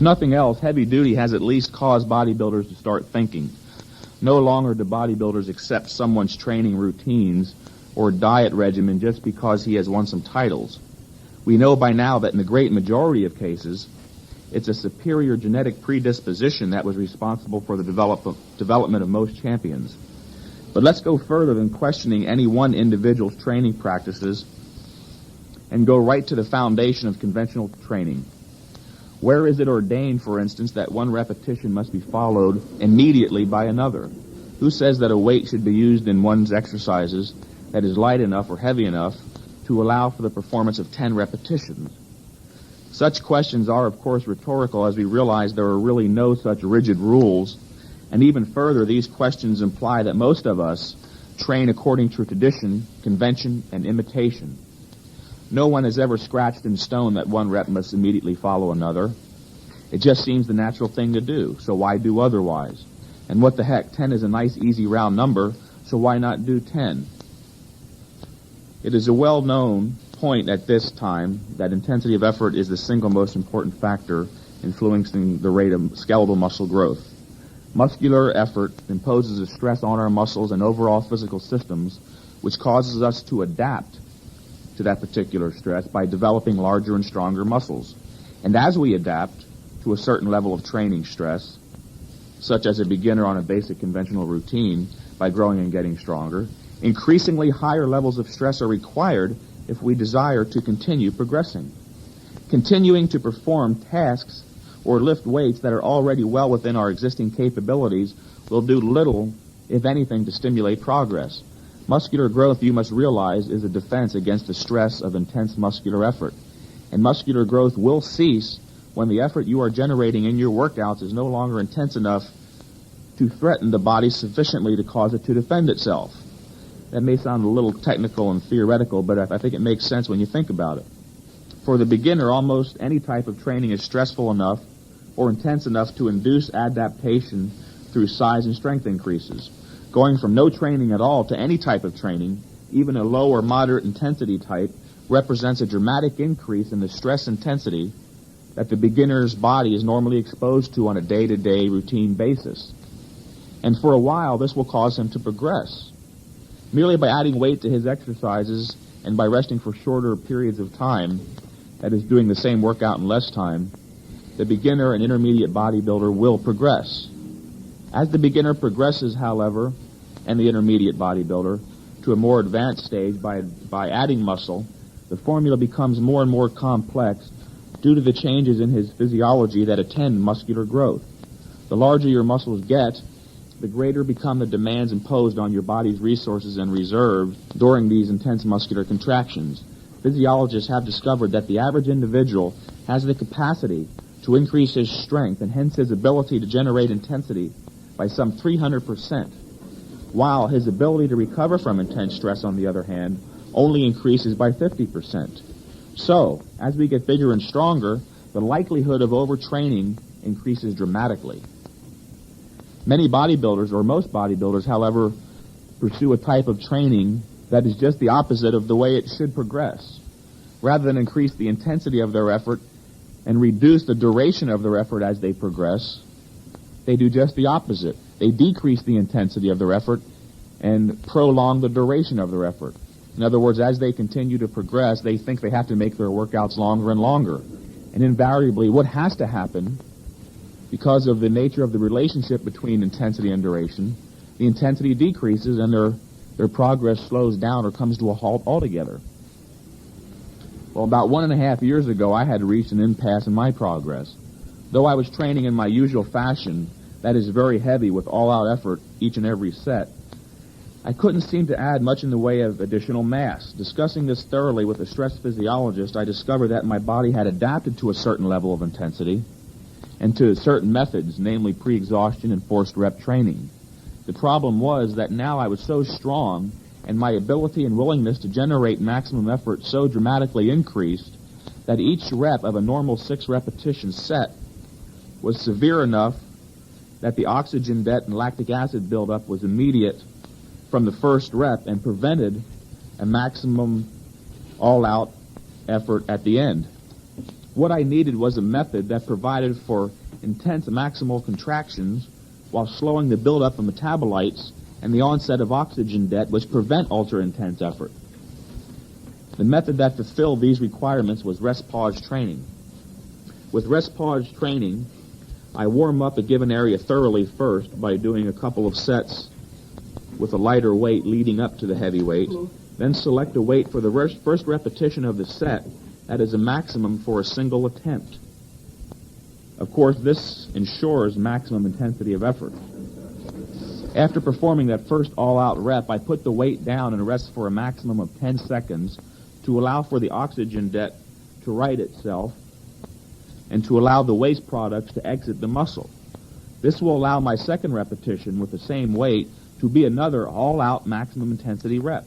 nothing else, heavy duty has at least caused bodybuilders to start thinking. No longer do bodybuilders accept someone's training routines or diet regimen just because he has won some titles. We know by now that in the great majority of cases, it's a superior genetic predisposition that was responsible for the development of most champions. But let's go further than questioning any one individual's training practices and go right to the foundation of conventional training. Where is it ordained, for instance, that one repetition must be followed immediately by another? Who says that a weight should be used in one's exercises that is light enough or heavy enough to allow for the performance of 10 repetitions? Such questions are, of course, rhetorical, as we realize there are really no such rigid rules. And even further, these questions imply that most of us train according to tradition, convention, and imitation. No one has ever scratched in stone that one rep must immediately follow another. It just seems the natural thing to do, so why do otherwise? And what the heck, 10 is a nice, easy, round number, so why not do 10? It is a well-known point at this time that intensity of effort is the single most important factor influencing the rate of skeletal muscle growth. Muscular effort imposes a stress on our muscles and overall physical systems, which causes us to adapt to that particular stress by developing larger and stronger muscles. And as we adapt to a certain level of training stress, such as a beginner on a basic conventional routine, by growing and getting stronger, increasingly higher levels of stress are required if we desire to continue progressing. Continuing to perform tasks or lift weights that are already well within our existing capabilities will do little, if anything, to stimulate progress. Muscular growth, you must realize, is a defense against the stress of intense muscular effort. And muscular growth will cease when the effort you are generating in your workouts is no longer intense enough to threaten the body sufficiently to cause it to defend itself. That may sound a little technical and theoretical, but I think it makes sense when you think about it. For the beginner, almost any type of training is stressful enough or intense enough to induce adaptation through size and strength increases. Going from no training at all to any type of training, even a low or moderate intensity type, represents a dramatic increase in the stress intensity that the beginner's body is normally exposed to on a day-to-day routine basis. And for a while, this will cause him to progress. Merely by adding weight to his exercises and by resting for shorter periods of time, that is, doing the same workout in less time, the beginner and intermediate bodybuilder will progress. As the beginner progresses, however, and the intermediate bodybuilder, to a more advanced stage by adding muscle, the formula becomes more and more complex due to the changes in his physiology that attend muscular growth. The larger your muscles get, the greater become the demands imposed on your body's resources and reserves during these intense muscular contractions. Physiologists have discovered that the average individual has the capacity to increase his strength and hence his ability to generate intensity by some 300%, while his ability to recover from intense stress, on the other hand, only increases by 50%. So, as we get bigger and stronger, the likelihood of overtraining increases dramatically. Many bodybuilders, or most bodybuilders, however, pursue a type of training that is just the opposite of the way it should progress. Rather than increase the intensity of their effort and reduce the duration of their effort as they progress, they do just the opposite. They decrease the intensity of their effort and prolong the duration of their effort. In other words, as they continue to progress, they think they have to make their workouts longer and longer. And invariably, what has to happen, because of the nature of the relationship between intensity and duration, the intensity decreases and their progress slows down or comes to a halt altogether. Well, about 1.5 years ago, I had reached an impasse in my progress. Though I was training in my usual fashion, that is very heavy with all-out effort each and every set, I couldn't seem to add much in the way of additional mass. Discussing this thoroughly with a stress physiologist, I discovered that my body had adapted to a certain level of intensity and to certain methods, namely pre-exhaustion and forced rep training. The problem was that now I was so strong and my ability and willingness to generate maximum effort so dramatically increased that each rep of a normal 6-repetition set was severe enough that the oxygen debt and lactic acid buildup was immediate from the first rep and prevented a maximum all-out effort at the end. What I needed was a method that provided for intense maximal contractions while slowing the buildup of metabolites and the onset of oxygen debt, which prevent ultra-intense effort. The method that fulfilled these requirements was rest-pause training. With rest-pause training, I warm up a given area thoroughly first by doing a couple of sets with a lighter weight leading up to the heavy weight, then select a weight for the first repetition of the set that is a maximum for a single attempt. Of course, this ensures maximum intensity of effort. After performing that first all-out rep, I put the weight down and rest for a maximum of 10 seconds to allow for the oxygen debt to right itself and to allow the waste products to exit the muscle. This will allow my second repetition with the same weight to be another all-out maximum intensity rep.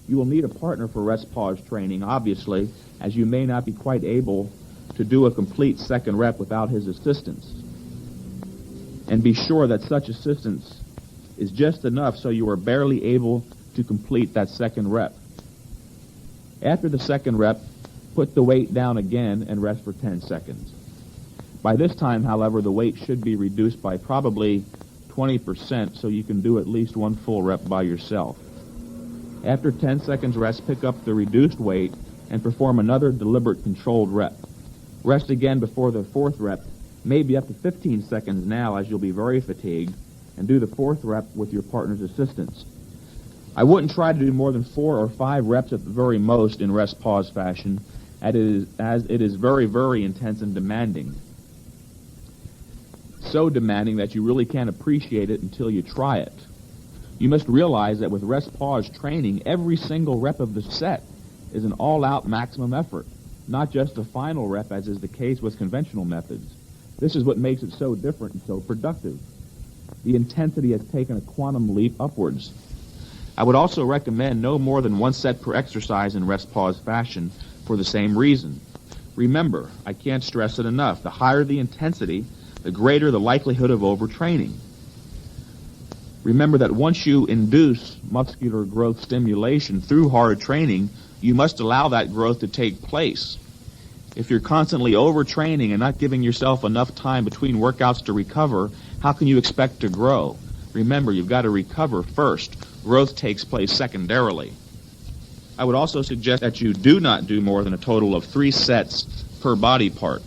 You will need a partner for rest-pause training, obviously, as you may not be quite able to do a complete second rep without his assistance. And be sure that such assistance is just enough so you are barely able to complete that second rep. After the second rep, put the weight down again and rest for 10 seconds. By this time, however, the weight should be reduced by probably 20% so you can do at least one full rep by yourself. After 10 seconds rest, pick up the reduced weight and perform another deliberate controlled rep. Rest again before the fourth rep, maybe up to 15 seconds now as you'll be very fatigued, and do the fourth rep with your partner's assistance. I wouldn't try to do more than 4 or 5 reps at the very most in rest-pause fashion, as it is very, very intense and demanding. So demanding that you really can't appreciate it until you try it. You must realize that with rest-pause training, every single rep of the set is an all-out maximum effort, not just a final rep as is the case with conventional methods. This is what makes it so different and so productive. The intensity has taken a quantum leap upwards. I would also recommend no more than 1 set per exercise in rest-pause fashion for the same reason. Remember, I can't stress it enough, the higher the intensity, the greater the likelihood of overtraining. Remember that once you induce muscular growth stimulation through hard training, you must allow that growth to take place. If you're constantly overtraining and not giving yourself enough time between workouts to recover, how can you expect to grow? Remember, you've got to recover first. Growth takes place secondarily. I would also suggest that you do not do more than a total of 3 sets per body part.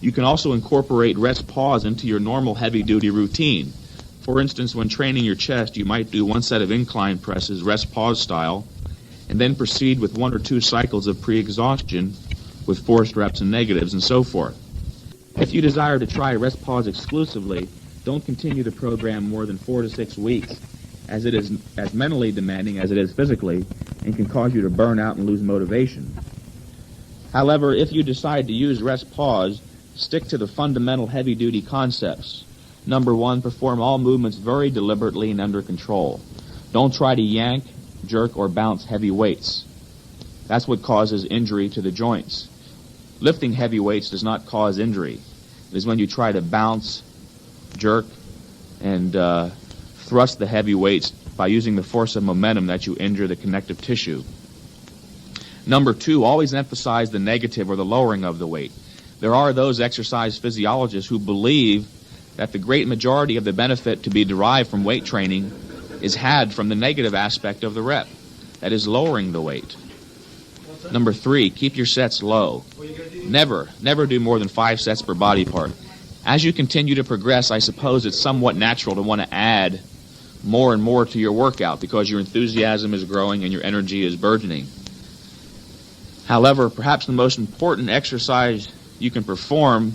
You can also incorporate rest-pause into your normal heavy-duty routine. For instance, when training your chest, you might do 1 set of incline presses, rest-pause style, and then proceed with 1 or 2 cycles of pre-exhaustion with forced reps and negatives and so forth. If you desire to try rest-pause exclusively, don't continue the program more than 4 to 6 weeks, as it is as mentally demanding as it is physically and can cause you to burn out and lose motivation. However, if you decide to use rest-pause, stick to the fundamental heavy-duty concepts. Number 1, perform all movements very deliberately and under control. Don't try to yank, jerk, or bounce heavy weights. That's what causes injury to the joints. Lifting heavy weights does not cause injury. It is when you try to bounce, jerk, and thrust the heavy weights by using the force of momentum that you injure the connective tissue. Number 2, always emphasize the negative or the lowering of the weight. There are those exercise physiologists who believe that the great majority of the benefit to be derived from weight training is had from the negative aspect of the rep, that is lowering the weight. Number 3, keep your sets low. Never do more than 5 sets per body part. As you continue to progress, I suppose it's somewhat natural to want to add more and more to your workout because your enthusiasm is growing and your energy is burgeoning. However, perhaps the most important exercise you can perform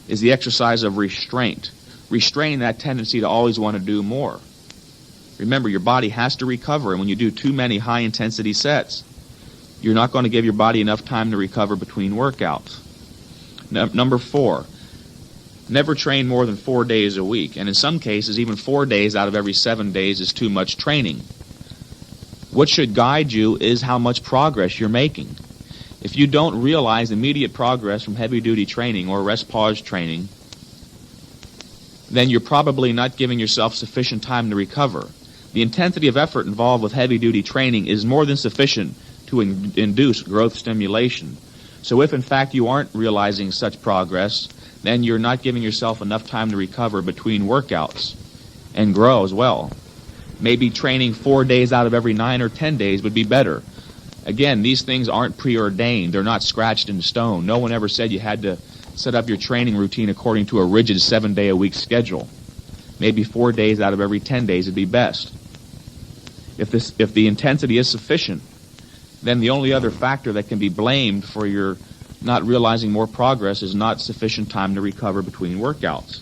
is the exercise of restraint. Restrain that tendency to always want to do more. Remember, your body has to recover, and when you do too many high-intensity sets, you're not going to give your body enough time to recover between workouts. Number 4, never train more than 4 days a week, and in some cases, even 4 days out of every 7 days is too much training. What should guide you is how much progress you're making. If you don't realize immediate progress from heavy-duty training or rest-pause training, then you're probably not giving yourself sufficient time to recover. The intensity of effort involved with heavy-duty training is more than sufficient to induce growth stimulation. So if in fact you aren't realizing such progress, then you're not giving yourself enough time to recover between workouts and grow as well. Maybe training 4 days out of every 9 or 10 days would be better. Again, these things aren't preordained. They're not scratched in stone. No one ever said you had to set up your training routine according to a rigid 7-day-a-week schedule. Maybe 4 days out of every 10 days would be best. If the intensity is sufficient, then the only other factor that can be blamed for your not realizing more progress is not sufficient time to recover between workouts.